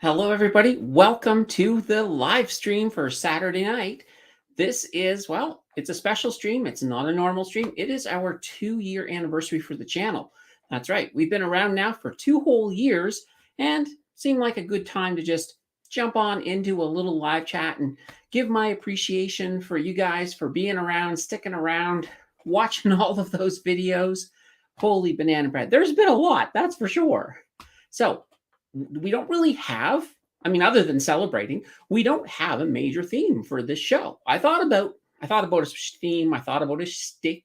Hello, everybody. Welcome to the live stream for Saturday night. This is, well, it's a special stream. It's not a normal stream. It is our 2-year anniversary for the channel. That's right. We've been around now for 2 whole years and seemed like a good time to just jump on into a little live chat and give my appreciation for you guys for being around, sticking around, watching all of those videos. Holy banana bread. There's been a lot, that's for sure. So, we don't really have, I mean, other than celebrating, we don't have a major theme for this show. I thought about a theme. I thought about a stick,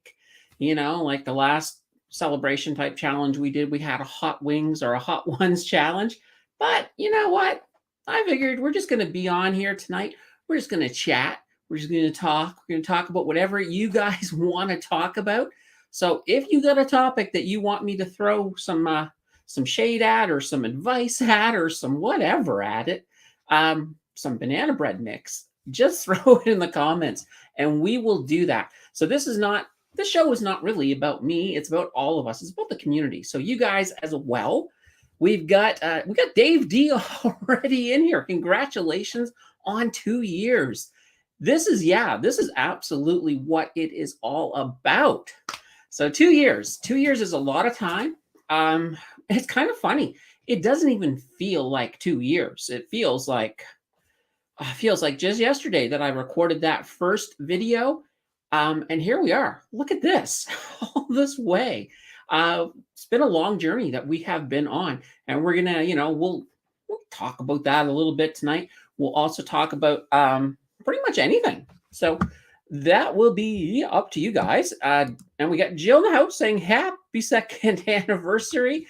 like the last celebration type challenge we did. We had a hot wings or a hot ones challenge. But you know what? I figured we're just going to be on here tonight. We're just going to chat. We're just going to talk. We're going to talk about whatever you guys want to talk about. So if you got a topic that you want me to throw some shade at or some advice at or some whatever at it, some banana bread mix, just throw it in the comments and we will do that. So this show is not really about me. It's about all of us. It's about the community. So you guys as well. We got Dave D already in here. Congratulations on 2 years. This is absolutely what it is all about. So 2 years. 2 years is a lot of time. It's kind of funny. It doesn't even feel like 2 years. It feels like just yesterday that I recorded that first video. And here we are. Look at this, all this way. It's been a long journey that we have been on, and we're gonna, we'll talk about that a little bit tonight. We'll also talk about pretty much anything. So that will be up to you guys. And we got Jill in the house saying happy 2nd anniversary.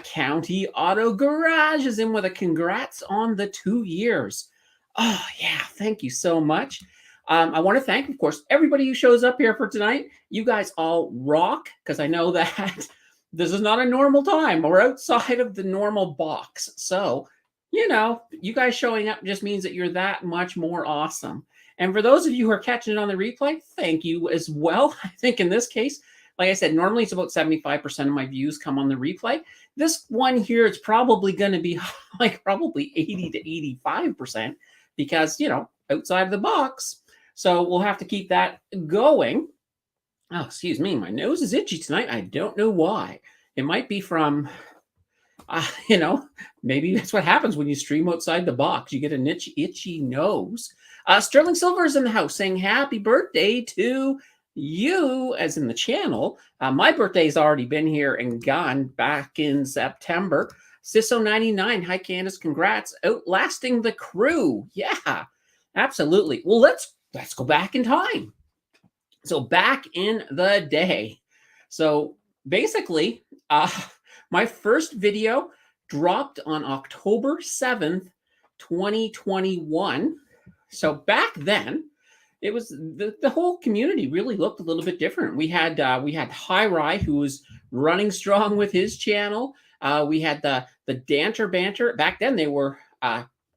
County Auto Garage is in with a congrats on the 2 years. Oh, yeah. Thank you so much. I want to thank, of course, everybody who shows up here for tonight. You guys all rock, because I know that this is not a normal time. We're outside of the normal box. So, you guys showing up just means that you're that much more awesome. And for those of you who are catching it on the replay, thank you as well. I think in this case, like I said, normally it's about 75% of my views come on the replay. This one here, it's probably going to be like probably 80 to 85% because, outside of the box. So we'll have to keep that going. Oh, excuse me. My nose is itchy tonight. I don't know why. It might be from, maybe that's what happens when you stream outside the box. You get an itchy nose. Sterling Silver is in the house saying happy birthday to you, as in the channel. My birthday's already been here and gone back in September. Ciso99, hi Candace, congrats. Outlasting the crew. Yeah, absolutely. Well, let's go back in time. So back in the day. So basically, my first video dropped on October 7th, 2021. So back then, it was the whole community really looked a little bit different. We had Hi Rai, who was running strong with his channel. We had the Danter Banter. Back then, they were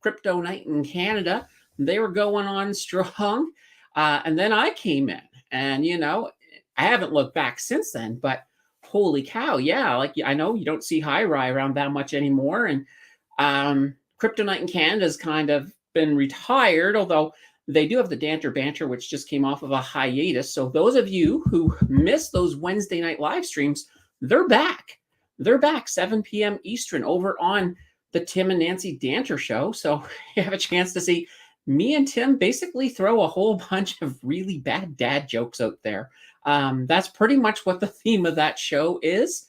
Crypto Night in Canada. They were going on strong. And then I came in, and I haven't looked back since then, but holy cow, yeah, like I know you don't see Hi Rai around that much anymore, and Crypto Night in Canada has kind of been retired, although they do have the Danter Banter, which just came off of a hiatus. So those of you who missed those Wednesday night live streams, they're back. They're back 7 p.m. Eastern over on the Tim and Nancy Danter show. So you have a chance to see me and Tim basically throw a whole bunch of really bad dad jokes out there. That's pretty much what the theme of that show is.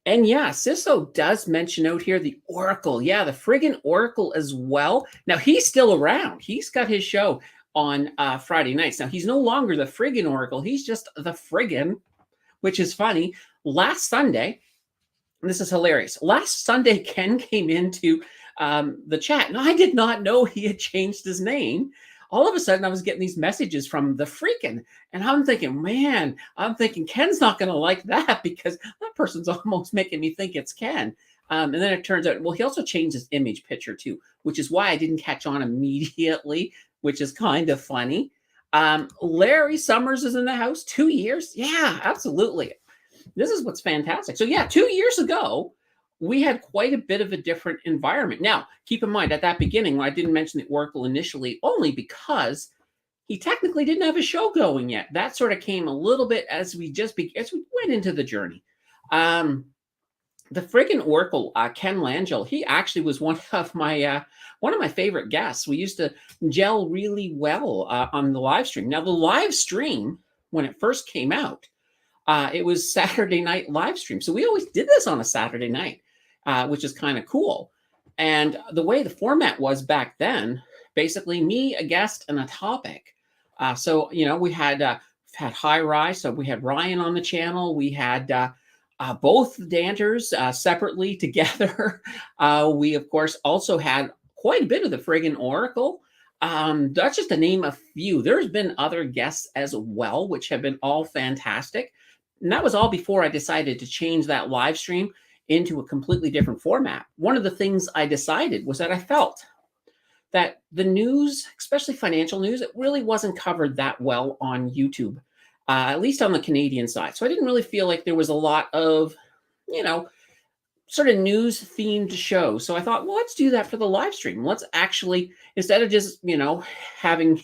And yeah, Ciso does mention out here the Oracle. Yeah, the friggin' Oracle as well. Now, he's still around. He's got his show on Friday nights. Now, he's no longer the friggin' Oracle. He's just the friggin', which is funny. Last Sunday, this is hilarious. Last Sunday, Ken came into the chat. Now, I did not know he had changed his name. All of a sudden, I was getting these messages from the freaking, and I'm thinking, man, Ken's not going to like that because that person's almost making me think it's Ken. And then it turns out, well, he also changed his image picture too, which is why I didn't catch on immediately, which is kind of funny. Larry Summers is in the house. 2 years. Yeah, absolutely. This is what's fantastic. So yeah, 2 years ago, we had quite a bit of a different environment. Now, keep in mind at that beginning, when I didn't mention the Oracle initially, only because he technically didn't have a show going yet. That sort of came a little bit as as we went into the journey. Um, the friggin' Oracle, Ken Langell, he actually was one of my favorite guests. We used to gel really well on the live stream. Now, the live stream when it first came out, it was Saturday night live stream. So we always did this on a Saturday night, which is kind of cool. And the way the format was back then, basically me, a guest, and a topic. So we had High Rise. So we had Ryan on the channel. We had both Danters separately together. We of course also had quite a bit of the friggin' Oracle. That's just to name a few. There's been other guests as well, which have been all fantastic. And that was all before I decided to change that live stream into a completely different format. One of the things I decided was that I felt that the news, especially financial news, it really wasn't covered that well on YouTube, at least on the Canadian side. So I didn't really feel like there was a lot of, you know, sort of news themed show. So I thought, well, let's do that for the live stream. Let's actually, instead of just, having,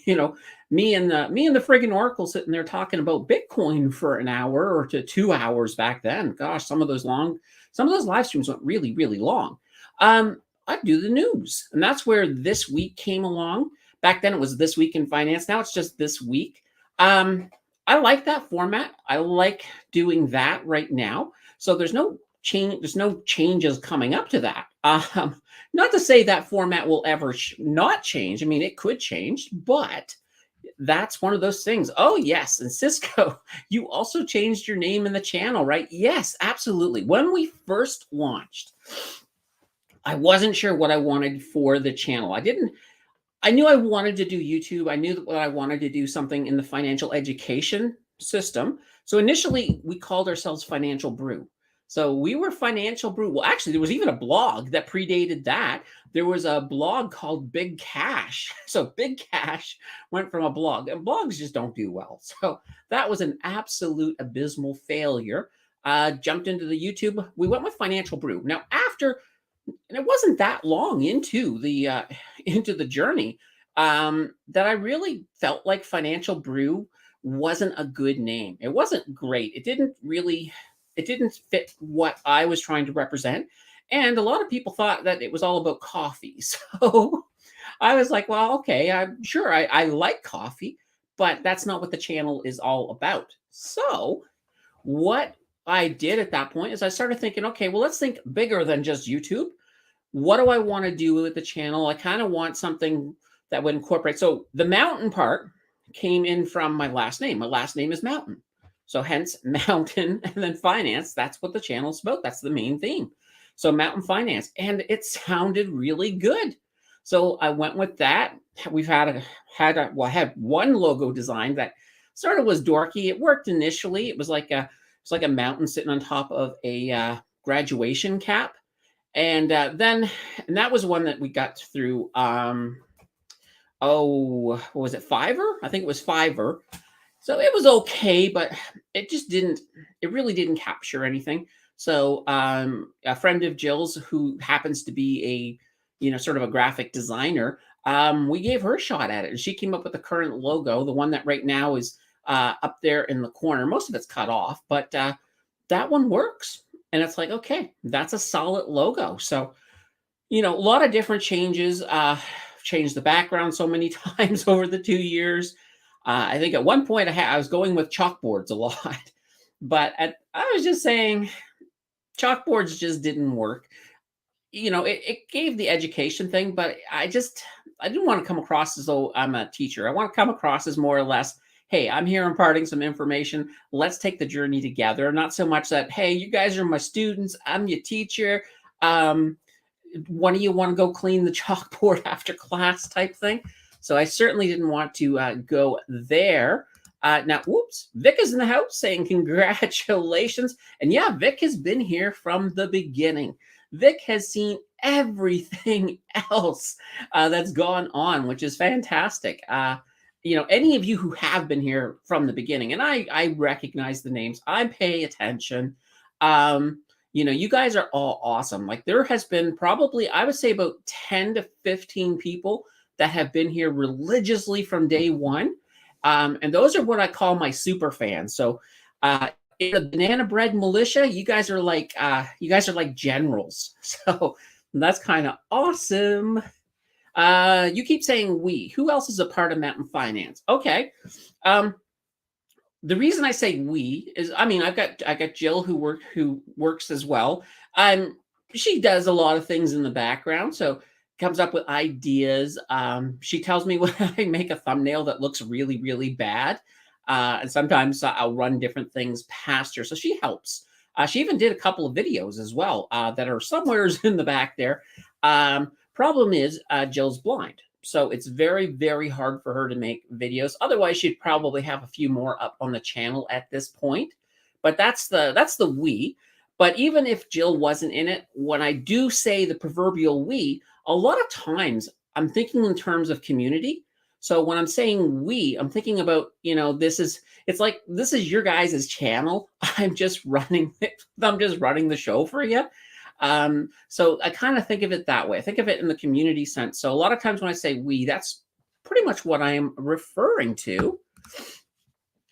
me and the friggin' Oracle sitting there talking about Bitcoin for an hour or to 2 hours back then. Gosh, some of those live streams went really, really long. I'd do the news. And that's where This Week came along. Back then it was This Week in Finance. Now it's just This Week. I like that format. I like doing that right now. So there's no changes coming up to that. Not to say that format will ever not change. I mean, it could change, but that's one of those things. Oh, yes. And Cisco, you also changed your name in the channel, right? Yes, absolutely. When we first launched, I wasn't sure what I wanted for the channel. I knew I wanted to do YouTube. I knew that I wanted to do something in the financial education system. So initially, we called ourselves Financial Brew. So we were Financial Brew. Well, actually, there was even a blog that predated that. There was a blog called Big Cash. So Big Cash went from a blog, and blogs just don't do well. So that was an absolute abysmal failure. Jumped into the YouTube. We went with Financial Brew. Now, and it wasn't that long into the journey that I really felt like Financial Brew wasn't a good name. It wasn't great. It didn't fit what I was trying to represent. And a lot of people thought that it was all about coffee. So I was like, well, okay, I'm sure I like coffee, but that's not what the channel is all about. So what I did at that point is I started thinking, okay, well, let's think bigger than just YouTube. What do I want to do with the channel? I kind of want something that would incorporate. So the mountain part came in from my last name. My last name is Mountain. So hence mountain and then finance. That's what the channel's about. That's the main theme. So Mountain Finance. And it sounded really good. So I went with that. We've I had one logo design that sort of was dorky. It worked initially. It was like a mountain sitting on top of a graduation cap. And that was one that we got through. What was it? Fiverr? I think it was Fiverr. So it was okay, but it really didn't capture anything. So a friend of Jill's who happens to be sort of a graphic designer, we gave her a shot at it, and she came up with the current logo, the one that right now is up there in the corner. Most of it's cut off, but that one works. And it's like, okay, that's a solid logo. So, a lot of different changes, changed the background so many times over the 2 years. I think at one point I was going with chalkboards a lot, but I was just saying chalkboards just didn't work. It gave the education thing, but I didn't want to come across as though I'm a teacher. I want to come across as more or less, hey, I'm here imparting some information. Let's take the journey together. Not so much that, hey, you guys are my students. I'm your teacher. One of you want to go clean the chalkboard after class type thing. So I certainly didn't want to go there. Now, whoops, Vic is in the house saying congratulations. And yeah, Vic has been here from the beginning. Vic has seen everything else that's gone on, which is fantastic. Any of you who have been here from the beginning, and I recognize the names, I pay attention. You guys are all awesome. Like there has been probably, I would say about 10 to 15 people that have been here religiously from day one. And those are what I call my super fans. So in the banana bread militia, you guys are like generals. So that's kind of awesome. You keep saying we. Who else is a part of Mountain Finance? Okay. Um, the reason I say we is, I mean, I got Jill who works as well. She does a lot of things in the background, so comes up with ideas. She tells me when I make a thumbnail that looks really really bad, and sometimes I'll run different things past her, so she helps. She even did a couple of videos as well that are somewhere in the back there. Problem is, Jill's blind. So it's very, very hard for her to make videos. Otherwise, she'd probably have a few more up on the channel at this point. But that's the we. But even if Jill wasn't in it, when I do say the proverbial we, a lot of times I'm thinking in terms of community. So when I'm saying we, I'm thinking about, it's like this is your guys' channel. I'm just running it. I'm just running the show for you. So I kind of think of it that way. I think of it in the community sense. So a lot of times when I say we, that's pretty much what I am referring to.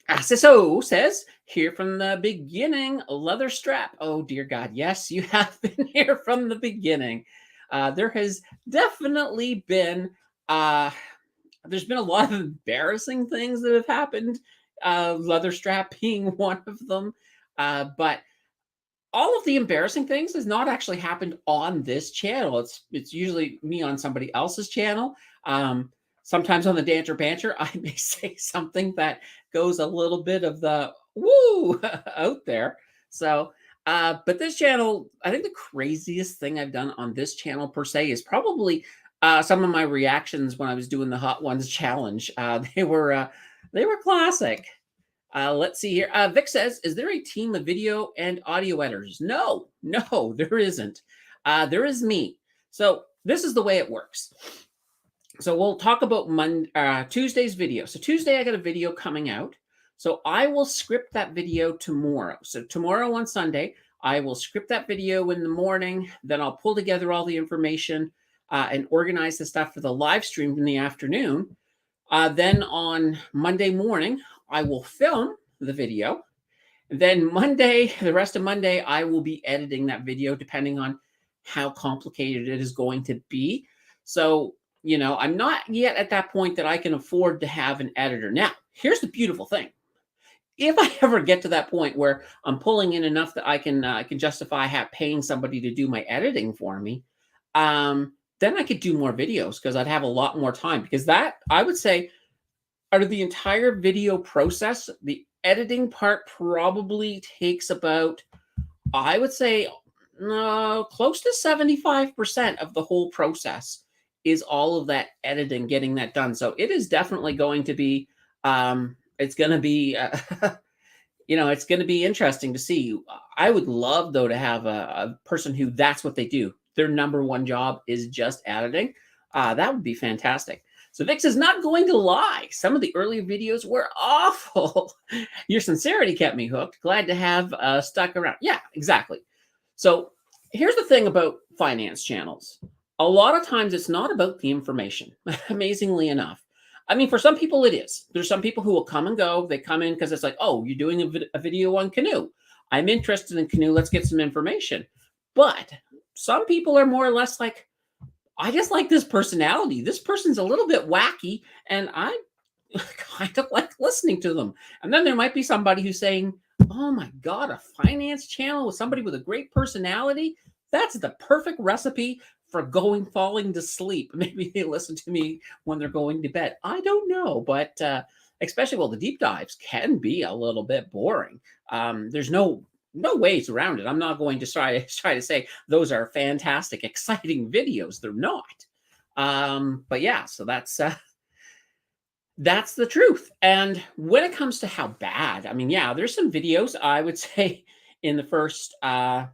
SSO says, here from the beginning, leather strap. Oh, dear God. Yes, you have been here from the beginning. There has definitely been, there's been a lot of embarrassing things that have happened. Leather strap being one of them. But all of the embarrassing things has not actually happened on this channel. It's usually me on somebody else's channel. Sometimes on the Dancer Banter, I may say something that goes a little bit of the woo out there. So, but this channel, I think the craziest thing I've done on this channel per se is probably some of my reactions when I was doing the Hot Ones challenge. They were classic. Let's see here. Vic says, is there a team of video and audio editors? No, there isn't. There is me. So this is the way it works. So we'll talk about Tuesday's video. So Tuesday, I got a video coming out. So I will script that video tomorrow. So tomorrow on Sunday, I will script that video in the morning. Then I'll pull together all the information and organize the stuff for the live stream in the afternoon. Then on Monday morning, I will film the video. Then Monday, the rest of Monday, I will be editing that video depending on how complicated it is going to be. So, I'm not yet at that point that I can afford to have an editor. Now, here's the beautiful thing. If I ever get to that point where I'm pulling in enough that I can justify paying somebody to do my editing for me, then I could do more videos because I'd have a lot more time. Because that, I would say, out of the entire video process, the editing part probably takes about, I would say, close to 75% of the whole process is all of that editing, getting that done. So it is definitely going to be, it's going to be, it's going to be interesting to see. I would love, though, to have a person who that's what they do. Their number one job is just editing. That would be fantastic. So Vix is not going to lie. Some of the earlier videos were awful. Your sincerity kept me hooked. Glad to have stuck around. Yeah, exactly. So here's the thing about finance channels. A lot of times it's not about the information, amazingly enough. I mean, for some people it is. There's some people who will come and go. They come in because it's like, oh, you're doing a video on canoe. I'm interested in canoe. Let's get some information. But some people are more or less like, I just like this personality. This person's a little bit wacky, and I kind of like listening to them. And then there might be somebody who's saying, oh my God, a finance channel with somebody with a great personality? That's the perfect recipe for falling to sleep. Maybe they listen to me when they're going to bed. I don't know, but especially, the deep dives can be a little bit boring. There's no ways around it. I'm not going to try to say those are fantastic, exciting videos. They're not. But yeah, so that's the truth. And when it comes to how bad, I mean, yeah, there's some videos I would say in the first, I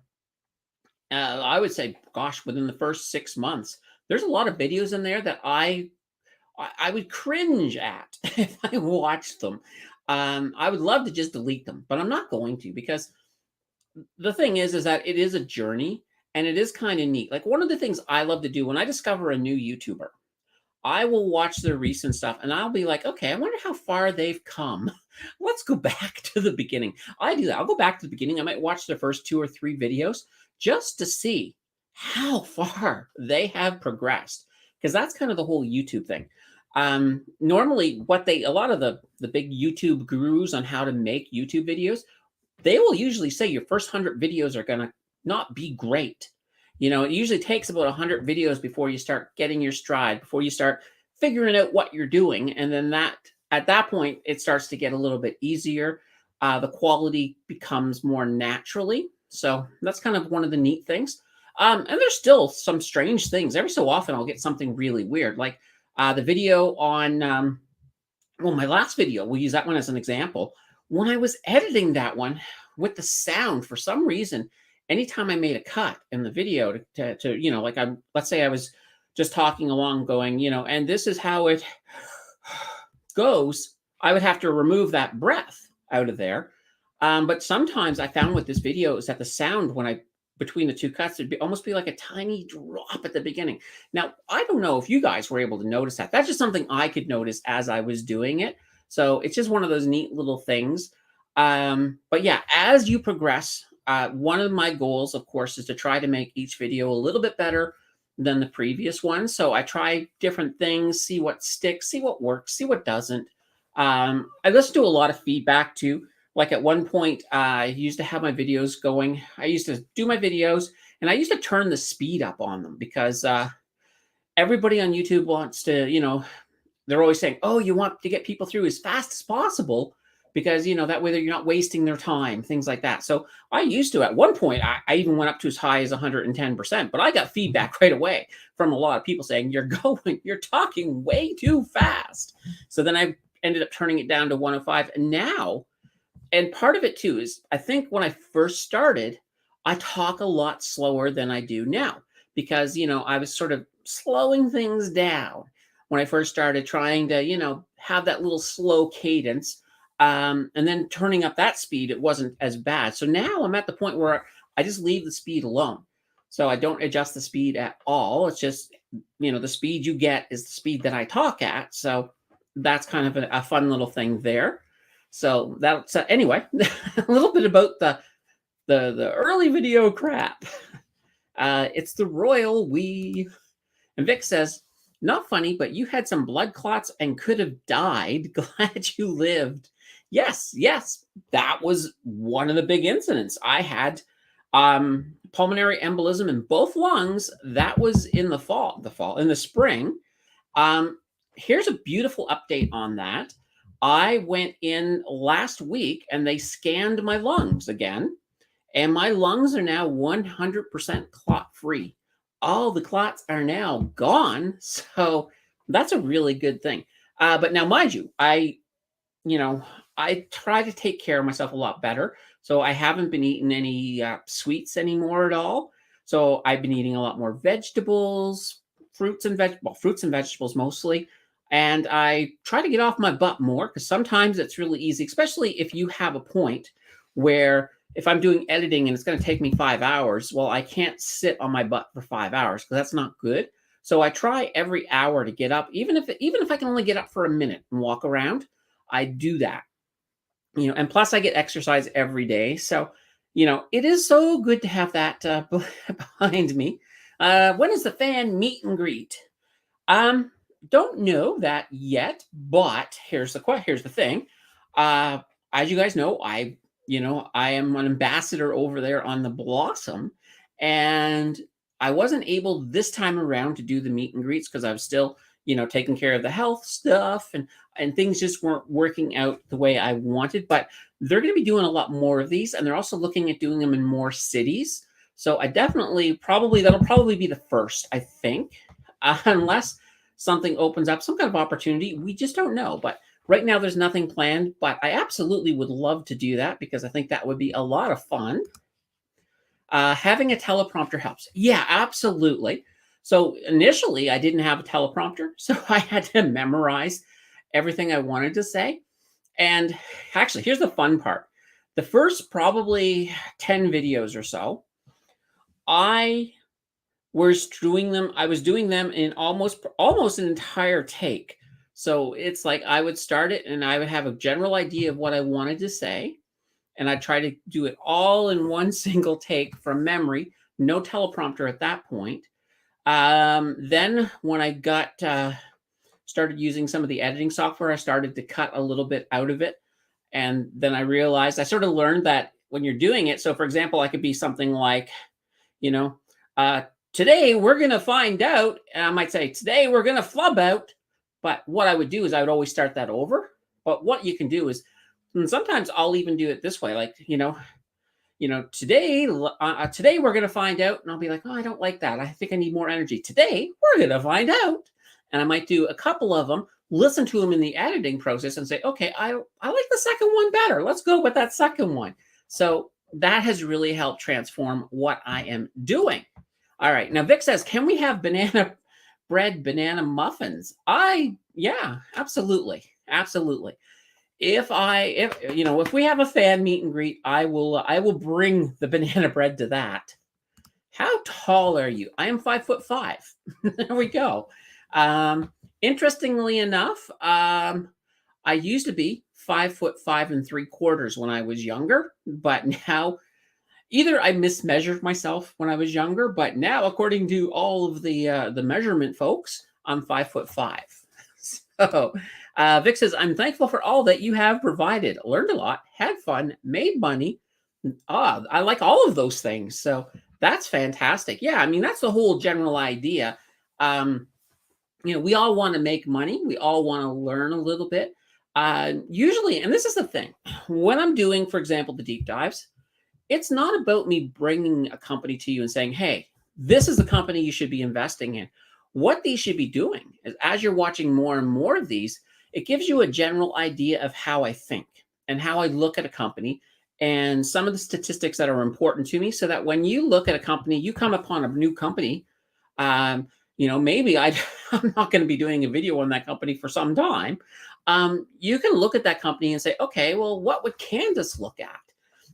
would say, gosh, within the first 6 months, there's a lot of videos in there that I would cringe at if I watched them. I would love to just delete them, but I'm not going to because the thing is that it is a journey and it is kind of neat. Like one of the things I love to do when I discover a new YouTuber, I will watch their recent stuff and I'll be like, okay, I wonder how far they've come. Let's go back to the beginning. I do that. I'll go back to the beginning. I might watch their first 2 or 3 videos just to see how far they have progressed. Because that's kind of the whole YouTube thing. Normally, a lot of the big YouTube gurus on how to make YouTube videos, they will usually say your first 100 videos are going to not be great. It usually takes about 100 videos before you start getting your stride, before you start figuring out what you're doing. And then at that point, it starts to get a little bit easier. The quality becomes more naturally. So that's kind of one of the neat things. And there's still some strange things. Every so often, I'll get something really weird. Like the video on, my last video, we'll use that one as an example. When I was editing that one with the sound, for some reason, anytime I made a cut in the video like let's say I was just talking along going, and this is how it goes, I would have to remove that breath out of there. But sometimes I found with this video is that the sound between the 2 cuts, it'd almost be like a tiny drop at the beginning. Now, I don't know if you guys were able to notice that. That's just something I could notice as I was doing it. So it's just one of those neat little things. But yeah, as you progress, one of my goals, of course, is to try to make each video a little bit better than the previous one. So I try different things, see what sticks, see what works, see what doesn't. I listen to a lot of feedback too. Like at one point, I used to have my videos going. I used to do my videos and I used to turn the speed up on them because everybody on YouTube wants to, they're always saying, oh, you want to get people through as fast as possible because, that way you're not wasting their time, things like that. So I used to, at one point, I even went up to as high as 110%, but I got feedback right away from a lot of people saying, you're talking way too fast. So then I ended up turning it down to 105. And now, and part of it too is I think when I first started, I talk a lot slower than I do now because, I was sort of slowing things down when I first started trying to, have that little slow cadence. And then turning up that speed, it wasn't as bad. So now I'm at the point where I just leave the speed alone. So I don't adjust the speed at all. It's just, the speed you get is the speed that I talk at. So that's kind of a fun little thing there. So that's anyway, a little bit about the early video crap. It's the royal we. And Vic says, not funny, but you had some blood clots and could have died. Glad you lived. Yes, that was one of the big incidents. I had pulmonary embolism in both lungs. That was in in the spring. Here's a beautiful update on that. I went in last week and they scanned my lungs again, and my lungs are now 100% clot free. All the clots are now gone. So that's a really good thing. But now, mind you, I try to take care of myself a lot better. So I haven't been eating any sweets anymore at all. So I've been eating a lot more vegetables, fruits and vegetables mostly. And I try to get off my butt more because sometimes it's really easy, especially if you have a point where if I'm doing editing and it's going to take me 5 hours, well, I can't sit on my butt for 5 hours because that's not good. So I try every hour to get up, even if I can only get up for a minute and walk around, I do that. And plus I get exercise every day. So, it is so good to have that behind me. When is the fan meet and greet? Don't know that yet, but here's the thing. As you guys know, I am an ambassador over there on the Blossom, and I wasn't able this time around to do the meet and greets because I was still, taking care of the health stuff and things just weren't working out the way I wanted. But they're going to be doing a lot more of these, and they're also looking at doing them in more cities. So I that'll probably be the first, I think, unless something opens up, some kind of opportunity. We just don't know. But right now, there's nothing planned. But I absolutely would love to do that because I think that would be a lot of fun. Having a teleprompter helps. Yeah, absolutely. So initially, I didn't have a teleprompter, so I had to memorize everything I wanted to say. And actually, here's the fun part. The first probably 10 videos or so, I I was doing them in almost an entire take. So it's like I would start it and I would have a general idea of what I wanted to say, and I try to do it all in one single take from memory, no teleprompter at that point. Then when I got started using some of the editing software, I started to cut a little bit out of it, and then I realized I sort of learned that when you're doing it. So, for example, I could be something like, you know, uh, today we're gonna find out, and I might say today we're gonna flub out. But what I would do is I would always start that over. But what you can do is, and sometimes I'll even do it this way, like today we're going to find out, and I'll be like, oh, I don't like that. I think I need more energy. Today we're going to find out, and I might do a couple of them, listen to them in the editing process, and say, okay, I like the second one better. Let's go with that second one. So that has really helped transform what I am doing. All right, now Vic says, can we have banana bread, banana muffins? Yeah, absolutely, absolutely. If we have a fan meet and greet, I will bring the banana bread to that. How tall are you? I am 5'5". There we go. Interestingly enough, I used to be 5'5¾" when I was younger, but now either I mismeasured myself when I was younger, but now according to all of the measurement folks, I'm 5'5". So Vic says, I'm thankful for all that you have provided. Learned a lot, had fun, made money. I like all of those things. So that's fantastic. Yeah, I mean, that's the whole general idea. We all want to make money. We all want to learn a little bit. Usually, and this is the thing, when I'm doing, for example, the deep dives, it's not about me bringing a company to you and saying, hey, this is the company you should be investing in. What these should be doing is, as you're watching more and more of these, it gives you a general idea of how I think and how I look at a company and some of the statistics that are important to me, so that when you look at a company, you come upon a new company, maybe I'm not going to be doing a video on that company for some time. You can look at that company and say, okay, well, what would Candace look at?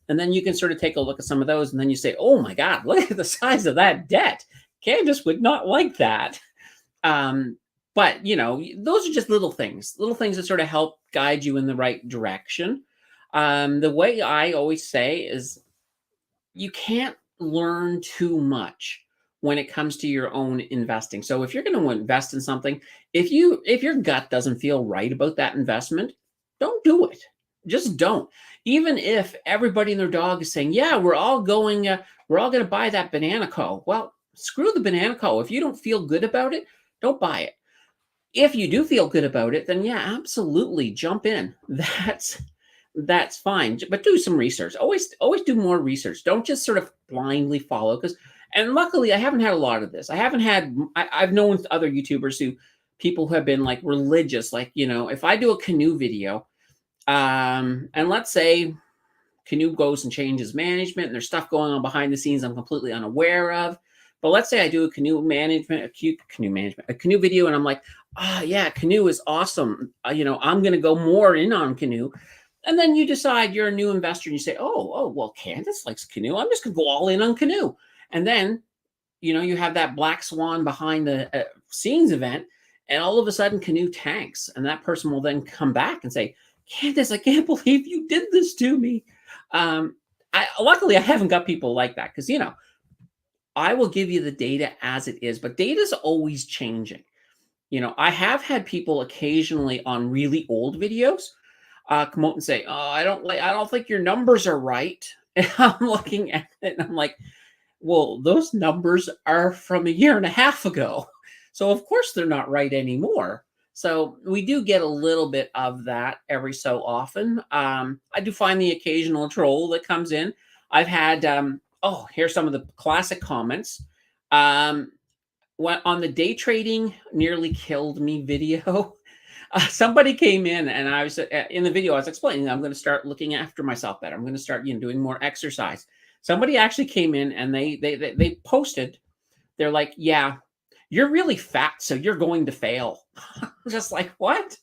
And then you can sort of take a look at some of those, and then you say, oh my God, look at the size of that debt. Candace would not like that. But those are just little things that sort of help guide you in the right direction. The way I always say is, you can't learn too much when it comes to your own investing. So if you're going to invest in something, if your gut doesn't feel right about that investment, don't do it. Just don't. Even if everybody and their dog is saying, yeah, we're all going to buy that banana co. Well, screw the banana co. If you don't feel good about it, don't buy it. If you do feel good about it, then yeah, absolutely jump in. That's fine, but do some research. Always do more research. Don't just sort of blindly follow, and luckily I haven't had a lot of this. I've known other YouTubers people who have been like religious, like, if I do a canoe video, and let's say Canoe goes and changes management, and there's stuff going on behind the scenes I'm completely unaware of. But let's say I do a canoe video, and I'm like, yeah, Canoe is awesome. I'm going to go more in on Canoe. And then you decide you're a new investor, and you say, oh, well, Candace likes Canoe. I'm just going to go all in on Canoe. And then, you have that black swan behind the scenes event, and all of a sudden Canoe tanks. And that person will then come back and say, Candace, I can't believe you did this to me. Luckily, I haven't got people like that, because, I will give you the data as it is, but data is always changing. I have had people occasionally on really old videos come out and say, oh, I don't think your numbers are right. And I'm looking at it and I'm like, well, those numbers are from a year and a half ago. So of course they're not right anymore. So we do get a little bit of that every so often. I do find the occasional troll that comes in. I've had, here's some of the classic comments. On the day trading nearly killed me video, somebody came in, and I was in the video, I was explaining, I'm going to start looking after myself better. I'm going to start doing more exercise. Somebody actually came in and they posted, they're like, yeah, you're really fat, so you're going to fail. Just like, what?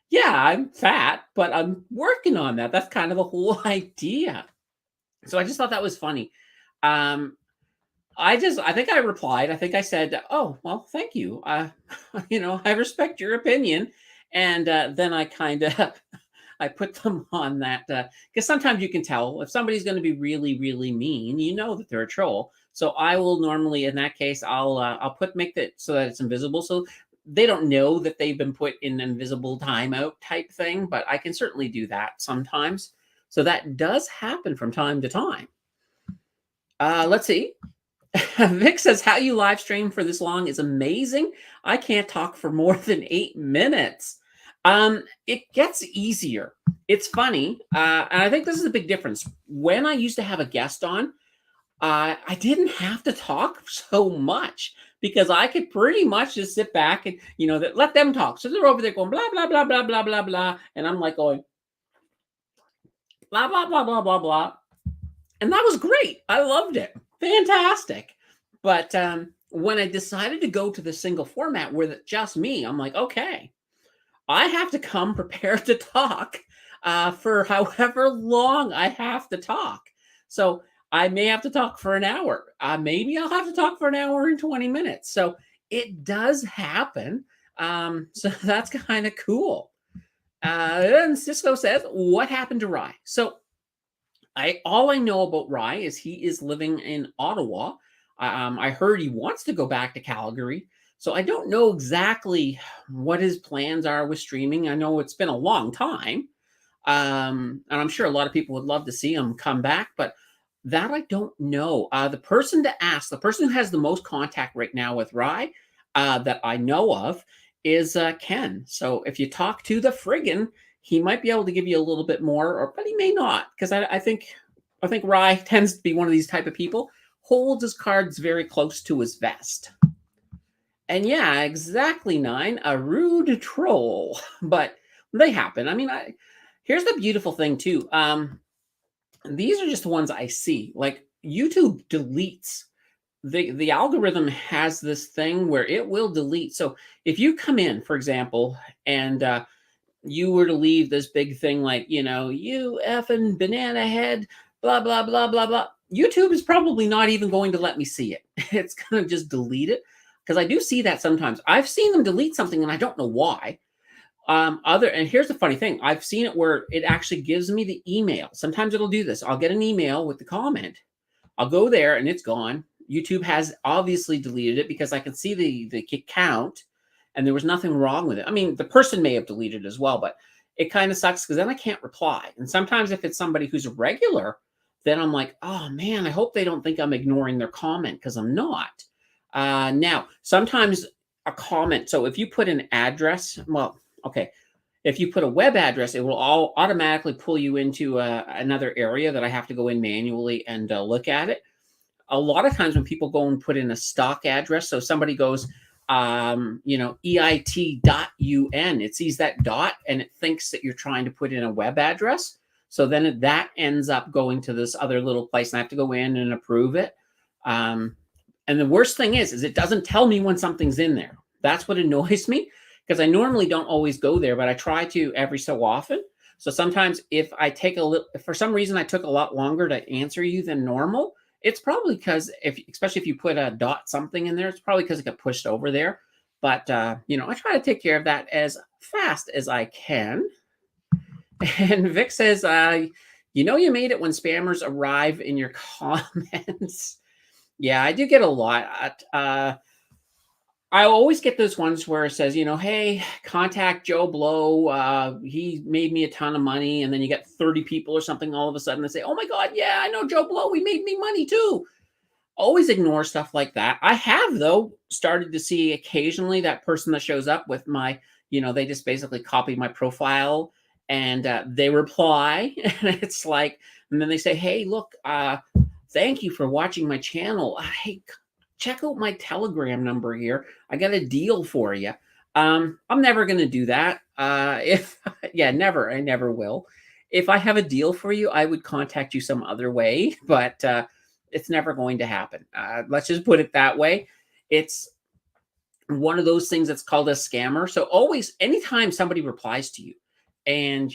Yeah, I'm fat, but I'm working on that. That's kind of the whole idea. So I just thought that was funny. Um, I think I replied. I think I said, "Oh, well, thank you. I respect your opinion." And then I kind of I put them on that because sometimes you can tell if somebody's going to be really, really mean. You know that they're a troll. So I will normally, in that case, I'll put make that so that it's invisible, so they don't know that they've been put in an invisible timeout type thing. But I can certainly do that sometimes. So that does happen from time to time. Let's see. Vic says, how you live stream for this long is amazing. I can't talk for more than 8 minutes. It gets easier. It's funny. And I think this is a big difference. When I used to have a guest on, I didn't have to talk so much because I could pretty much just sit back and, let them talk. So they're over there going, blah, blah, blah, blah, blah, blah, blah. And I'm like going, blah, blah, blah, blah, blah, blah. And that was great. I loved it. Fantastic. But when I decided to go to the single format with just me, I'm like, okay, I have to come prepared to talk for however long I have to talk. So I may have to talk for an hour. Maybe I'll have to talk for an hour and 20 minutes. So it does happen. So that's kind of cool. And Cisco says, what happened to Rye? So all I know about Rye is he is living in Ottawa. I heard he wants to go back to Calgary. So I don't know exactly what his plans are with streaming. I know it's been a long time. And I'm sure a lot of people would love to see him come back, but that I don't know. The person to ask, the person who has the most contact right now with Rye that I know of is Ken. So if you talk to the friggin', he might be able to give you a little bit more, but he may not, because I think Rye tends to be one of these type of people, holds his cards very close to his vest. And yeah, exactly, Nine, a rude troll, but they happen. I mean, here's the beautiful thing too. These are just the ones I see. Like YouTube deletes. The algorithm has this thing where it will delete. So if you come in, for example, and you were to leave this big thing like, you effing banana head, blah, blah, blah, blah, blah. YouTube is probably not even going to let me see it. It's going to just delete it. Because I do see that sometimes. I've seen them delete something and I don't know why. And here's the funny thing. I've seen it where it actually gives me the email. Sometimes it'll do this. I'll get an email with the comment. I'll go there and it's gone. YouTube has obviously deleted it because I can see the count and there was nothing wrong with it. I mean, the person may have deleted it as well, but it kind of sucks because then I can't reply. And sometimes if it's somebody who's a regular, then I'm like, oh man, I hope they don't think I'm ignoring their comment because I'm not. Now, sometimes a comment, so if you put an address, well, okay, if you put a web address, it will all automatically pull you into another area that I have to go in manually and look at it. A lot of times when people go and put in a stock address, so somebody goes, EIT.UN, it sees that dot and it thinks that you're trying to put in a web address. So then that ends up going to this other little place and I have to go in and approve it. And the worst thing is it doesn't tell me when something's in there. That's what annoys me because I normally don't always go there, but I try to every so often. So sometimes if I take if for some reason I took a lot longer to answer you than normal, it's probably because especially if you put a dot something in there, it's probably because it got pushed over there. But, I try to take care of that as fast as I can. And Vic says, you made it when spammers arrive in your comments. Yeah, I do get a lot. I always get those ones where it says, hey, contact Joe Blow. He made me a ton of money. And then you get 30 people or something all of a sudden that say, oh my God, yeah, I know Joe Blow. He made me money too. Always ignore stuff like that. I have, though, started to see occasionally that person that shows up with my, they just basically copy my profile and they reply. And it's like, and then they say, hey, look, thank you for watching my channel. Hey, check out my Telegram number here. I got a deal for you. I'm never going to do that. Never. I never will. If I have a deal for you, I would contact you some other way, but it's never going to happen. Let's just put it that way. one of those things that's called a scammer. So always, anytime somebody replies to you and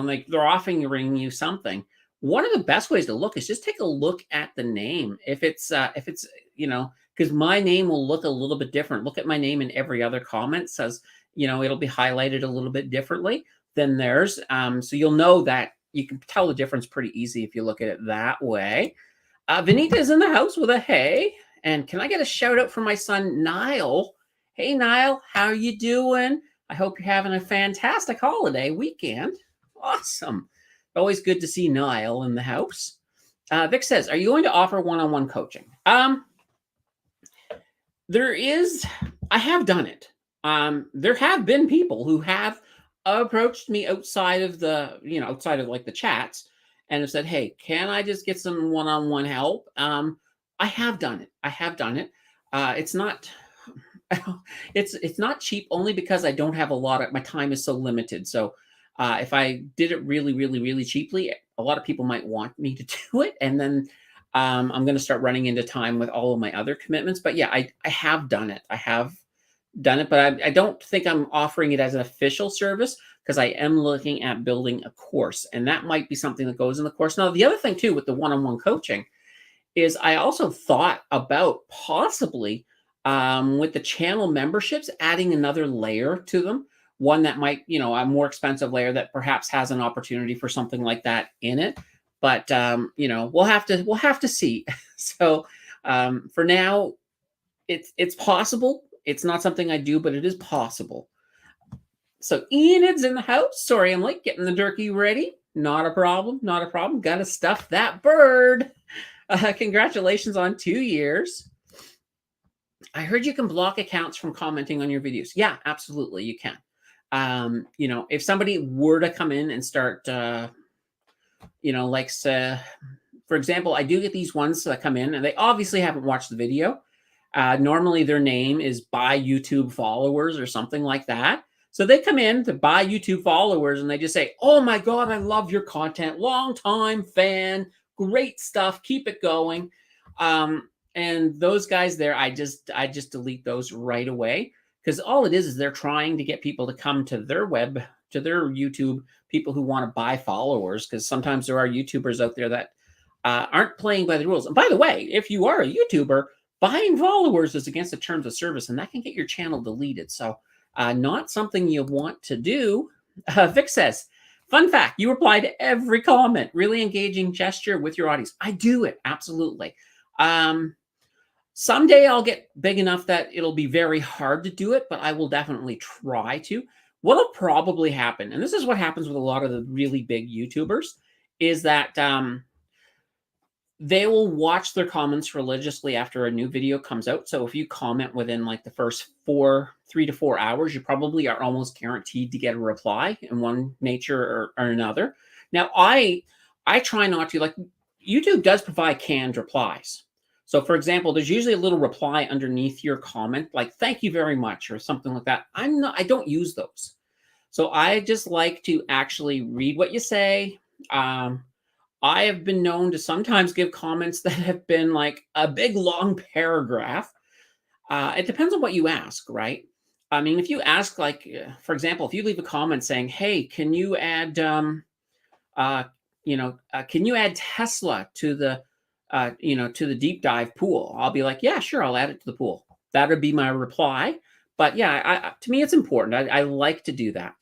like they're offering you something, one of the best ways to look is just take a look at the name. If it's because my name will look a little bit different. Look at my name in every other comment. Says, it'll be highlighted a little bit differently than theirs. So you'll know that you can tell the difference pretty easy if you look at it that way. Vanita is in the house with a hey. And can I get a shout out from my son, Niall? Hey, Niall, how are you doing? I hope you're having a fantastic holiday weekend. Awesome. Always good to see Niall in the house. Vic says, are you going to offer one-on-one coaching? I have done it. There have been people who have approached me outside of like the chats and have said, hey, can I just get some one-on-one help? I have done it. It's not it's not cheap, only because I don't have my time is so limited. So if I did it really, really, really cheaply, a lot of people might want me to do it. And then I'm going to start running into time with all of my other commitments. But yeah, I have done it. But I don't think I'm offering it as an official service, because I am looking at building a course, and that might be something that goes in the course. Now, the other thing too with the one-on-one coaching is I also thought about possibly with the channel memberships, adding another layer to them. One that might, a more expensive layer that perhaps has an opportunity for something like that in it. But we'll have to see. So for now, it's possible. It's not something I do, but it is possible. So Enid's in the house. Sorry, I'm late getting the turkey ready. Not a problem. Got to stuff that bird. Congratulations on 2 years. I heard you can block accounts from commenting on your videos. Yeah, absolutely, you can. If somebody were to come in and start, for example, I do get these ones that come in and they obviously haven't watched the video. Normally their name is buy YouTube followers or something like that. So they come in to buy YouTube followers and they just say, oh my God, I love your content. Long time fan. Great stuff. Keep it going. And those guys there, I just delete those right away, because all it is they're trying to get people to come to their YouTube, people who want to buy followers, because sometimes there are YouTubers out there that aren't playing by the rules. And by the way, if you are a YouTuber, buying followers is against the terms of service, and that can get your channel deleted. So not something you want to do. Vic says, fun fact, you reply to every comment. Really engaging gesture with your audience. I do it, absolutely. Someday I'll get big enough that it'll be very hard to do it, but I will definitely try to. What'll probably happen, and this is what happens with a lot of the really big YouTubers, is that they will watch their comments religiously after a new video comes out. So if you comment within like the first 3 to 4 hours, you probably are almost guaranteed to get a reply in one nature or another. Now, I try not to, like, YouTube does provide canned replies. So for example, there's usually a little reply underneath your comment, like, thank you very much, or something like that. I don't use those. So I just like to actually read what you say. I have been known to sometimes give comments that have been like a big long paragraph. It depends on what you ask, right? I mean, if you ask, like, for example, if you leave a comment saying, hey, can you add, can you add Tesla to the, to the deep dive pool? I'll be like, yeah, sure, I'll add it to the pool. That would be my reply. But yeah, to me, it's important. I like to do that.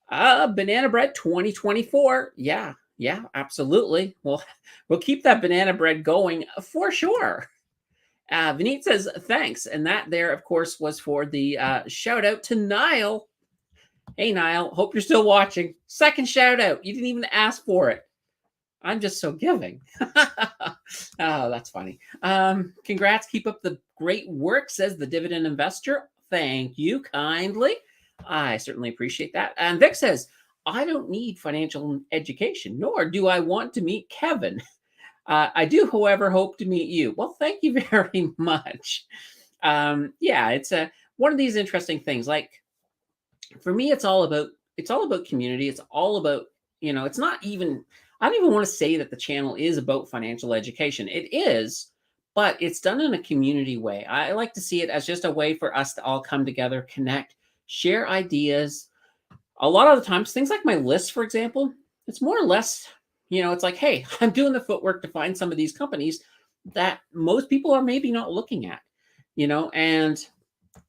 Banana bread 2024. Yeah, absolutely. We'll keep that banana bread going for sure. Vineet says, thanks. And that there, of course, was for the shout out to Niall. Hey, Niall, hope you're still watching. Second shout out. You didn't even ask for it. I'm just so giving. Oh, that's funny. Congrats. Keep up the great work, says the dividend investor. Thank you kindly. I certainly appreciate that. And Vic says, I don't need financial education, nor do I want to meet Kevin. I do, however, hope to meet you. Well, thank you very much. Yeah, it's one of these interesting things. Like, for me, it's all about community. It's all about, it's not even, I don't even want to say that the channel is about financial education. It is, but it's done in a community way. I like to see it as just a way for us to all come together, connect, share ideas. A lot of the times, things like my list, for example, it's more or less, it's like, hey, I'm doing the footwork to find some of these companies that most people are maybe not looking at, and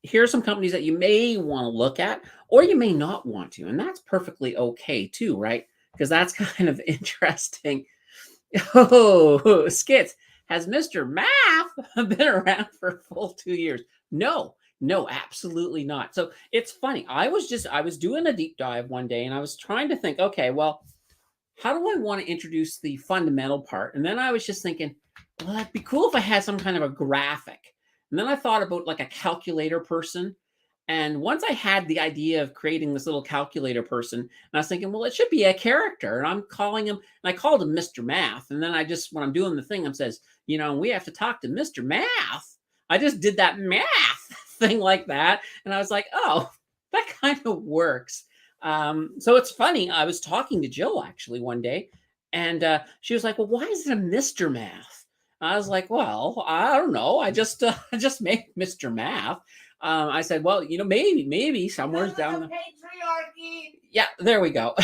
here are some companies that you may want to look at or you may not want to. And that's perfectly okay too, right? Because that's kind of interesting. Oh, skits. Has Mr. Math been around for a full 2 years? No, no, absolutely not. So it's funny. I was doing a deep dive one day and I was trying to think, okay, well, how do I want to introduce the fundamental part? And then I was just thinking, well, that'd be cool if I had some kind of a graphic. And then I thought about like a calculator person. And once I had the idea of creating this little calculator person, and I was thinking, well, it should be a character. And I'm calling him, and I called him Mr. Math. And then when I'm doing the thing, I says, we have to talk to Mr. Math. I just did that math thing like that. And I was like, oh, that kind of works. So it's funny. I was talking to Jill actually one day, and she was like, well, why is it a Mr. Math? I was like, well, I don't know. I just I just made Mr. Math. I said, well, maybe somewhere's down the patriarchy. Yeah, there we go.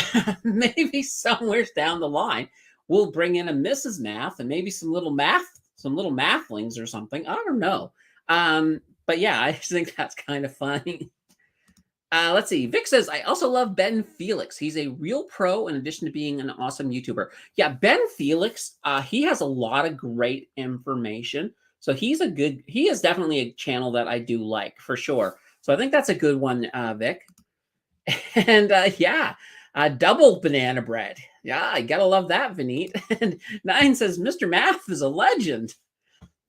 Maybe somewhere's down the line, we'll bring in a Mrs. Math and maybe some little mathlings or something. I don't know. But yeah, I think that's kind of funny. Let's see. Vic says, I also love Ben Felix. He's a real pro in addition to being an awesome YouTuber. Yeah, Ben Felix, he has a lot of great information. So he is definitely a channel that I do like for sure. So I think that's a good one, Vic. And yeah, double banana bread. Yeah, I gotta love that, Vineet. And 9 says, Mr. Math is a legend.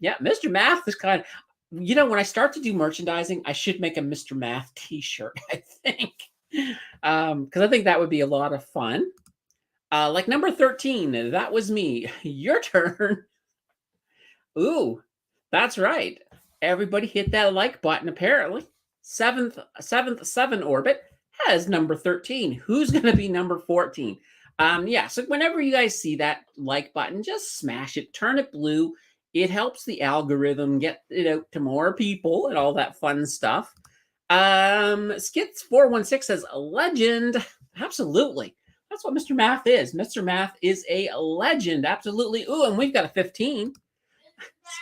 Yeah, Mr. Math is kind of, when I start to do merchandising, I should make a Mr. Math t-shirt, I think. Because I think that would be a lot of fun. Like number 13, that was me. Your turn. Ooh, that's right. Everybody hit that like button, apparently. Seventh 7 orbit has number 13. Who's going to be number 14? Yeah, so whenever you guys see that like button, just smash it, turn it blue. It helps the algorithm get it out to more people and all that fun stuff. Skits416 says, a legend. Absolutely. That's what Mr. Math is. Mr. Math is a legend. Absolutely. Ooh, and we've got a 15.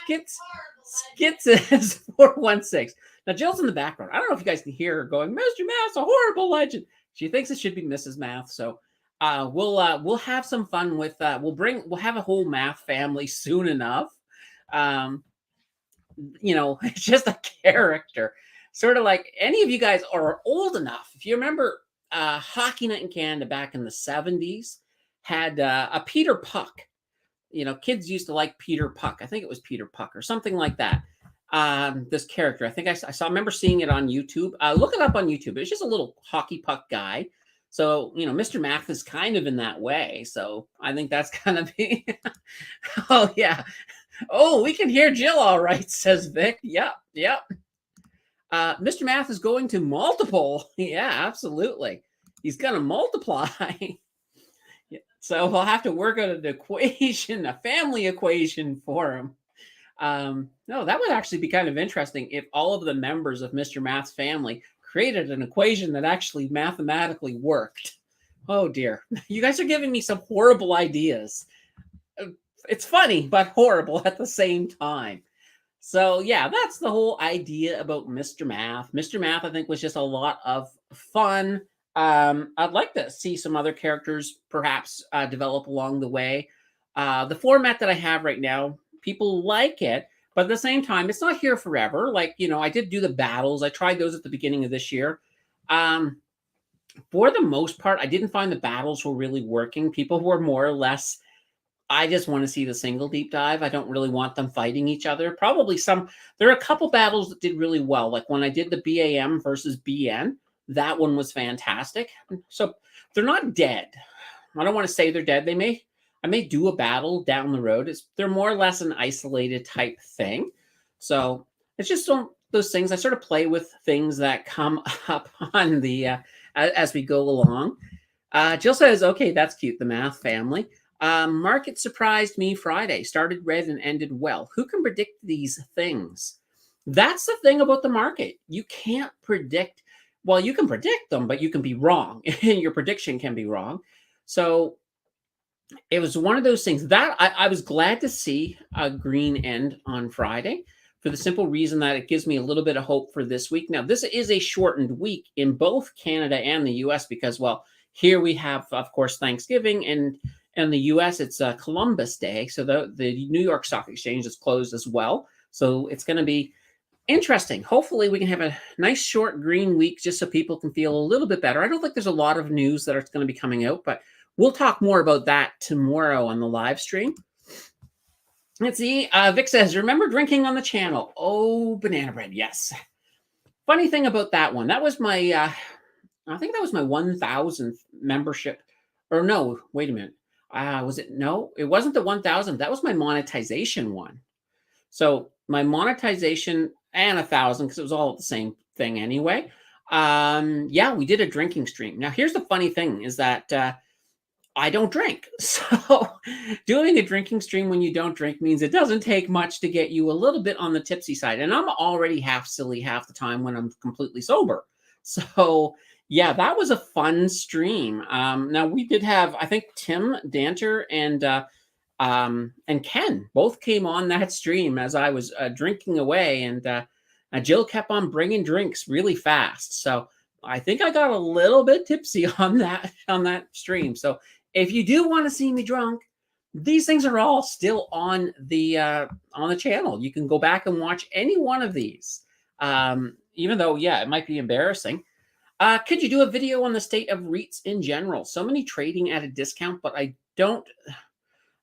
Skits is 416. Now, Jill's in the background. I don't know if you guys can hear her going, Mr. Math's a horrible legend. She thinks it should be Mrs. Math. So we'll have some fun with we'll have a whole math family soon enough. It's just a character. Sort of like any of you guys are old enough. If you remember Hockey Night in Canada back in the 70s had a Peter Puck. Kids used to like Peter Puck. I think it was Peter Puck or something like that. This character, I think I remember seeing it on YouTube. Look it up on YouTube. It's just a little hockey puck guy. So, Mr. Math is kind of in that way. So I think that's kind of be. Oh, yeah. Oh, we can hear Jill all right, says Vic. Yep. Mr. Math is going to multiple. Yeah, absolutely. He's going to multiply. So we'll have to work out an equation, a family equation for him. No, that would actually be kind of interesting if all of the members of Mr. Math's family created an equation that actually mathematically worked. Oh dear. You guys are giving me some horrible ideas. It's funny, but horrible at the same time. So yeah, that's the whole idea about Mr. Math. Mr. Math, I think, was just a lot of fun. I'd like to see some other characters perhaps develop along the way. The format that I have right now, people like it, but at the same time, it's not here forever. Like, I did do the battles. I tried those at the beginning of this year. For the most part, I didn't find the battles were really working. People were more or less, I just want to see the single deep dive. I don't really want them fighting each other. There are a couple battles that did really well. Like when I did the BAM versus BN, that one was fantastic. So they're not dead. I don't want to say they're dead. I may do a battle down the road. They're more or less an isolated type thing. So it's just those things. I sort of play with things that come up on the as we go along. Jill says, okay, that's cute. The Math family. Market surprised me Friday, started red and ended well. Who can predict these things? That's the thing about the market. You can't predict. Well, you can predict them, but you can be wrong. Your prediction can be wrong. So it was one of those things that I was glad to see a green end on Friday for the simple reason that it gives me a little bit of hope for this week. Now, this is a shortened week in both Canada and the US because, well, here we have, of course, Thanksgiving, and in the US, it's Columbus Day. So the New York Stock Exchange is closed as well. So it's going to be interesting. Hopefully, we can have a nice short green week just so people can feel a little bit better. I don't think there's a lot of news that are going to be coming out, but we'll talk more about that tomorrow on the live stream. Let's see. Vic says, remember drinking on the channel? Oh, banana bread. Yes. Funny thing about that one. That was my, I think that was my 1,000th membership. Or no, wait a minute. Was it? No, it wasn't the 1,000th. That was my monetization one. So my monetization and 1,000, because it was all the same thing anyway. Yeah, we did a drinking stream. Now, here's the funny thing is that I don't drink. So doing a drinking stream when you don't drink means it doesn't take much to get you a little bit on the tipsy side. And I'm already half silly half the time when I'm completely sober. So yeah, that was a fun stream. Now we did have, I think Tim Danter and Ken both came on that stream as I was drinking away, and Jill kept on bringing drinks really fast. So I think I got a little bit tipsy on that stream. So if you do want to see me drunk, these things are all still on the channel. You can go back and watch any one of these, even though, yeah, it might be embarrassing. Could you do a video on the state of REITs in general? So many trading at a discount, but I don't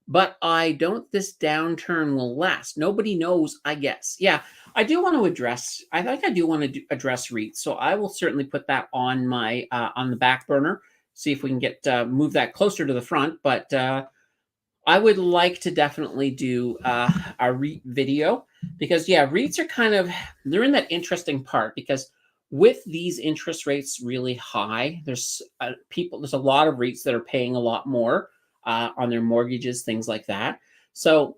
this downturn will last. Nobody knows, I guess. Yeah, I do want to address, I think I do want to address REITs. So I will certainly put that on my, on the back burner, see if we can get, move that closer to the front. But I would like to definitely do a REIT video because, yeah, REITs are kind of, they're in that interesting part because with these interest rates really high, there's there's a lot of REITs that are paying a lot more on their mortgages, things like that. So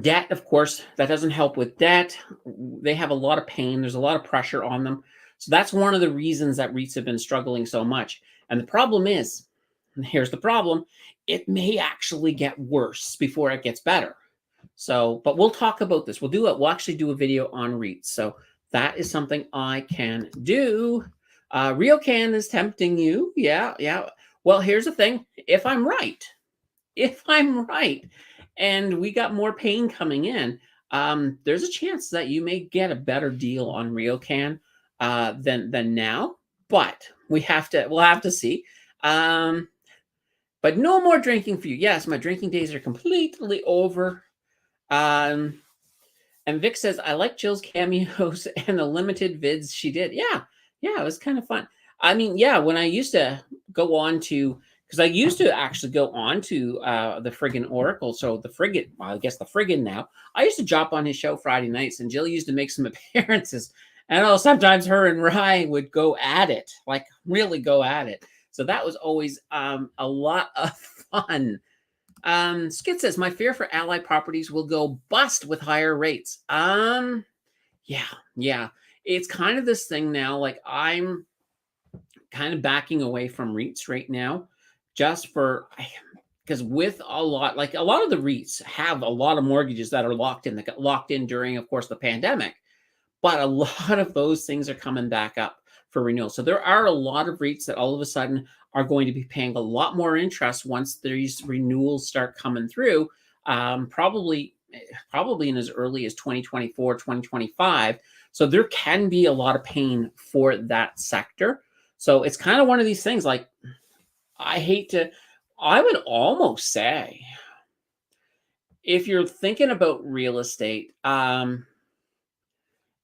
debt, of course, that doesn't help with debt. They have a lot of pain. There's a lot of pressure on them. So that's one of the reasons that REITs have been struggling so much. And the problem is, and here's the problem, it may actually get worse before it gets better. So, but we'll talk about this. We'll actually do a video on REITs. So that is something I can do. RioCan is tempting you. Yeah, yeah. Well, here's the thing. If I'm right, and we got more pain coming in, there's a chance that you may get a better deal on RioCan than now. But we'll have to see. But no more drinking for you. Yes, my drinking days are completely over. And Vic says, I like Jill's cameos and the limited vids she did. Yeah, it was kind of fun. I mean, yeah, when I used to go on to, because I used to actually go on to the friggin' Oracle. So the friggin', well, I guess the friggin' now, I used to drop on his show Friday nights, and Jill used to make some appearances. And sometimes her and Rye would go at it, like really go at it. So that was always a lot of fun. Skid says, my fear for Allied properties will go bust with higher rates. Yeah. It's kind of this thing now, like I'm kind of backing away from REITs right now, just because with a lot of the REITs have a lot of mortgages that are locked in during, of course, the pandemic, but a lot of those things are coming back up for renewal. So there are a lot of REITs that all of a sudden are going to be paying a lot more interest once these renewals start coming through, probably in as early as 2024, 2025. So there can be a lot of pain for that sector. So it's kind of one of these things, like, I would almost say, if you're thinking about real estate, I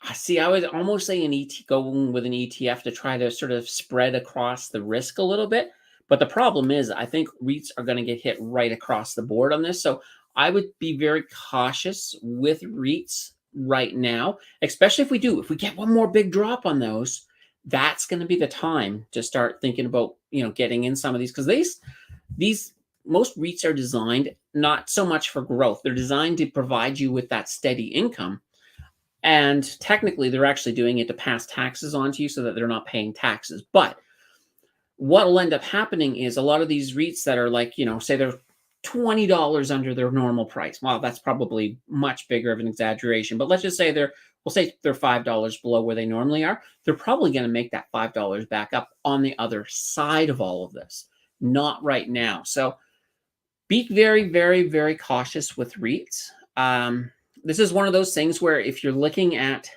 would almost say going with an ETF to try to sort of spread across the risk a little bit. But the problem is, I think REITs are going to get hit right across the board on this. So I would be very cautious with REITs right now, especially if we get one more big drop on those. That's going to be the time to start thinking about, getting in some of these, because these most REITs are designed not so much for growth. They're designed to provide you with that steady income. And technically, they're actually doing it to pass taxes onto you so that they're not paying taxes. But what will end up happening is a lot of these REITs that are like, say they're $20 under their normal price. Well, that's probably much bigger of an exaggeration, but let's just say we'll say they're $5 below where they normally are. They're probably going to make that $5 back up on the other side of all of this, not right now. So be very, very, very cautious with REITs. This is one of those things where if you're looking at,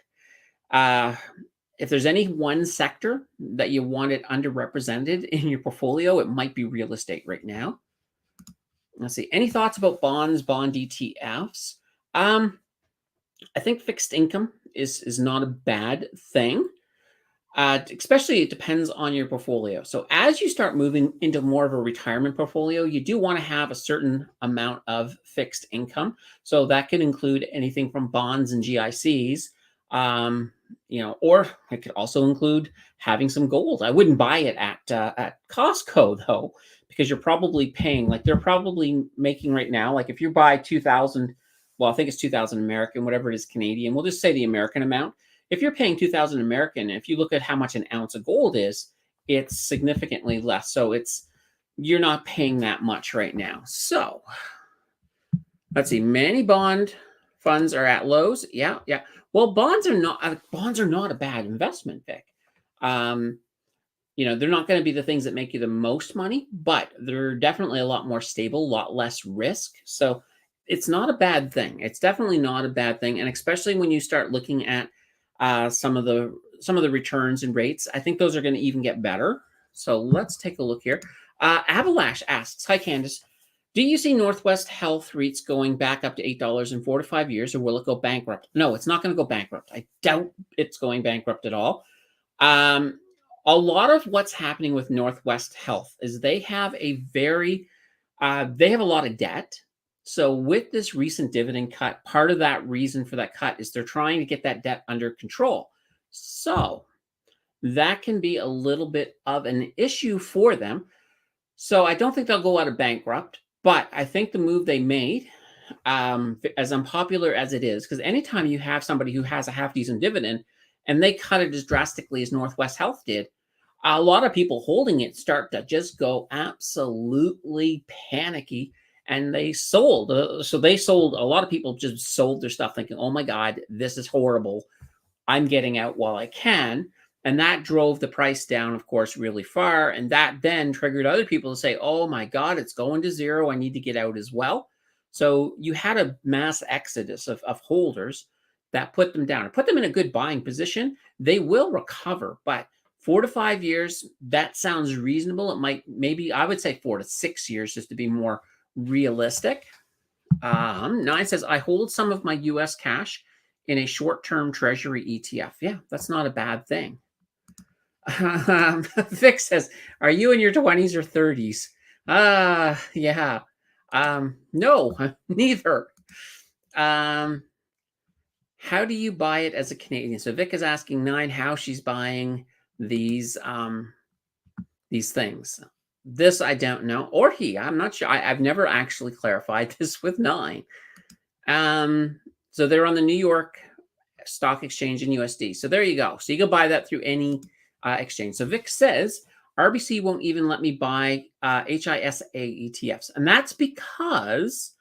if there's any one sector that you want it underrepresented in your portfolio, it might be real estate right now. Let's see. Any thoughts about bonds, bond ETFs? I think fixed income is not a bad thing. Especially it depends on your portfolio. So as you start moving into more of a retirement portfolio, you do want to have a certain amount of fixed income. So that could include anything from bonds and GICs, or it could also include having some gold. I wouldn't buy it at Costco though, because you're probably paying, like they're probably making right now, like if you buy 2,000, well, I think it's 2,000 American, whatever it is Canadian, we'll just say the American amount. If you're paying 2,000 American, if you look at how much an ounce of gold is, it's significantly less. So you're not paying that much right now. So let's see, many bond funds are at lows. Yeah. Well, bonds are not a bad investment, Vic. They're not going to be the things that make you the most money, but they're definitely a lot more stable, a lot less risk. So it's not a bad thing. It's definitely not a bad thing. And especially when you start looking at some of the returns and rates, I think those are going to even get better. So let's take a look here. Avalash asks, hi Candace, do you see Northwest Health REITs going back up to $8 in 4 to 5 years, or will it go bankrupt? No, it's not going to go bankrupt. I doubt it's going bankrupt at all. A lot of what's happening with Northwest Health is they have a lot of debt. So with this recent dividend cut, part of that reason for that cut is they're trying to get that debt under control. So that can be a little bit of an issue for them. So I don't think they'll go out of bankrupt, but I think the move they made, as unpopular as it is, because anytime you have somebody who has a half decent dividend and they cut it as drastically as Northwest Health did, a lot of people holding it start to just go absolutely panicky. And they sold. So they sold. A lot of people just sold their stuff thinking, oh my God, this is horrible. I'm getting out while I can. And that drove the price down, of course, really far. And that then triggered other people to say, oh my God, it's going to zero. I need to get out as well. So you had a mass exodus of holders that put them down, put them in a good buying position. They will recover, but 4 to 5 years, that sounds reasonable. Maybe I would say 4 to 6 years just to be more realistic. Nine says, I hold some of my US cash in a short-term treasury ETF. Yeah, that's not a bad thing. Vic says, are you in your 20s or 30s? Yeah. No, neither. How do you buy it as a Canadian? So Vic is asking Nine how she's buying these things. This I don't know, or I'm not sure. I've never actually clarified this with Nine. So they're on the New York Stock Exchange in USD. So there you go. So you can buy that through any exchange. So Vic says RBC won't even let me buy HISA ETFs, and that's because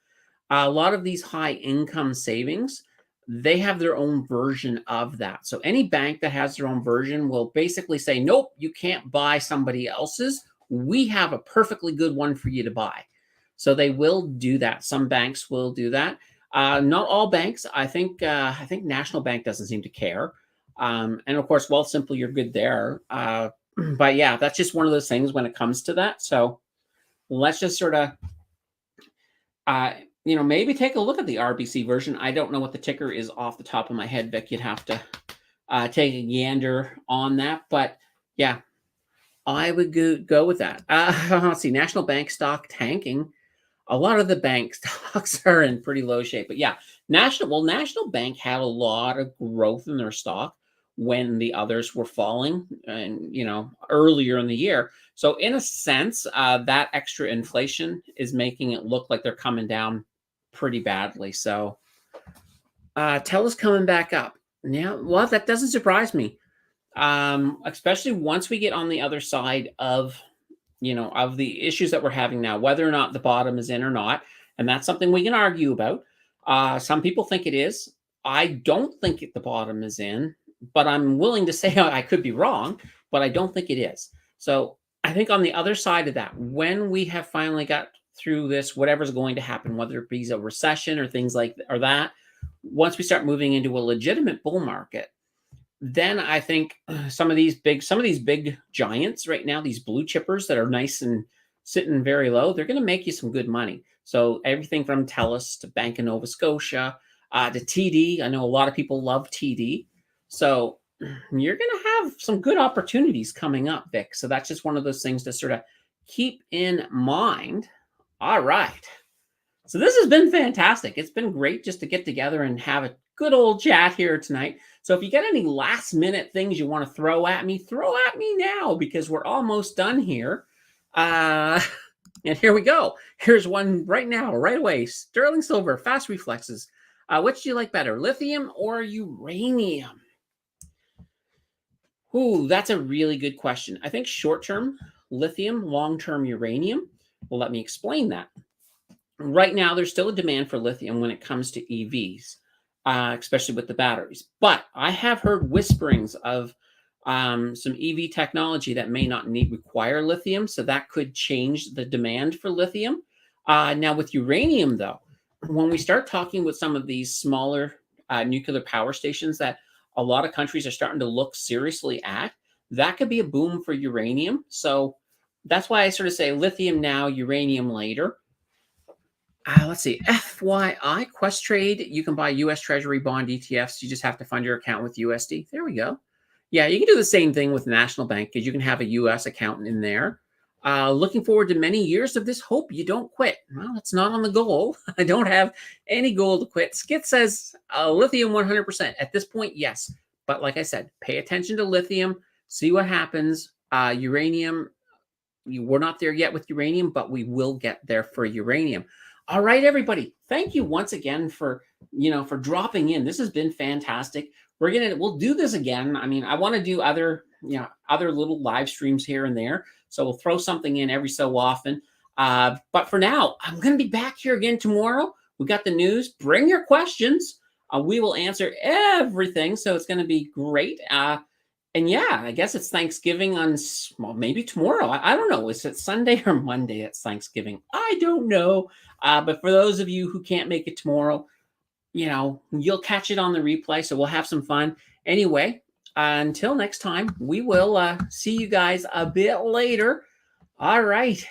a lot of these high income savings, they have their own version of that. So any bank that has their own version will basically say, nope, you can't buy somebody else's. We have a perfectly good one for you to buy. So they will do that. Some banks will do that. Not all banks. I think National Bank doesn't seem to care. And of course, Wealthsimple, you're good there. But yeah, that's just one of those things when it comes to that. So let's just sort of, maybe take a look at the RBC version. I don't know what the ticker is off the top of my head, Vic. You'd have to take a gander on that. But yeah, I would go with that. Let's see, National Bank stock tanking. A lot of the bank stocks are in pretty low shape. But yeah, National Bank had a lot of growth in their stock when the others were falling and, earlier in the year. So in a sense, that extra inflation is making it look like they're coming down pretty badly. So Tesla's coming back up. Yeah, well, that doesn't surprise me. Especially once we get on the other side of the issues that we're having now, whether or not the bottom is in or not. And that's something we can argue about. Some people think it is. I don't think the bottom is in, but I'm willing to say I could be wrong, but I don't think it is. So I think on the other side of that, when we have finally got through this, whatever's going to happen, whether it be a recession or things like or that, once we start moving into a legitimate bull market, then I think some of these big giants right now, these blue chippers that are nice and sitting very low, they're going to make you some good money. So everything from TELUS to Bank of Nova Scotia to TD. I know a lot of people love TD. So you're going to have some good opportunities coming up, Vic. So that's just one of those things to sort of keep in mind. All right. So this has been fantastic. It's been great just to get together and have a good old chat here tonight. So if you get any last minute things you want to throw at me now because we're almost done here. And here we go. Here's one right now, right away. Sterling silver, fast reflexes. Which do you like better, lithium or uranium? Ooh, that's a really good question. I think short-term lithium, long-term uranium. Well, let me explain that. Right now, there's still a demand for lithium when it comes to EVs, especially with the batteries. But I have heard whisperings of some EV technology that may not require lithium, so that could change the demand for lithium. Now, with uranium, though, when we start talking with some of these smaller nuclear power stations that a lot of countries are starting to look seriously at, that could be a boom for uranium. So that's why I sort of say lithium now, uranium later. Let's see. FYI, Questrade, you can buy U.S. Treasury bond ETFs. You just have to fund your account with USD. There we go. Yeah, you can do the same thing with National Bank because you can have a U.S. account in there. Looking forward to many years of this. Hope you don't quit. Well, it's not on the goal. I don't have any goal to quit. Skit says lithium 100%. At this point, yes. But like I said, pay attention to lithium. See what happens. Uranium, we're not there yet with uranium, but we will get there for uranium. All right, everybody. Thank you once again for dropping in. This has been fantastic. We'll do this again. I mean, I want to do other little live streams here and there. So we'll throw something in every so often. But for now, I'm going to be back here again tomorrow. We got the news. Bring your questions. We will answer everything. So it's going to be great. And yeah, I guess it's Thanksgiving on maybe tomorrow. I don't know. Is it Sunday or Monday? It's Thanksgiving. I don't know. But for those of you who can't make it tomorrow, you'll catch it on the replay. So we'll have some fun. Anyway, until next time, we will see you guys a bit later. All right.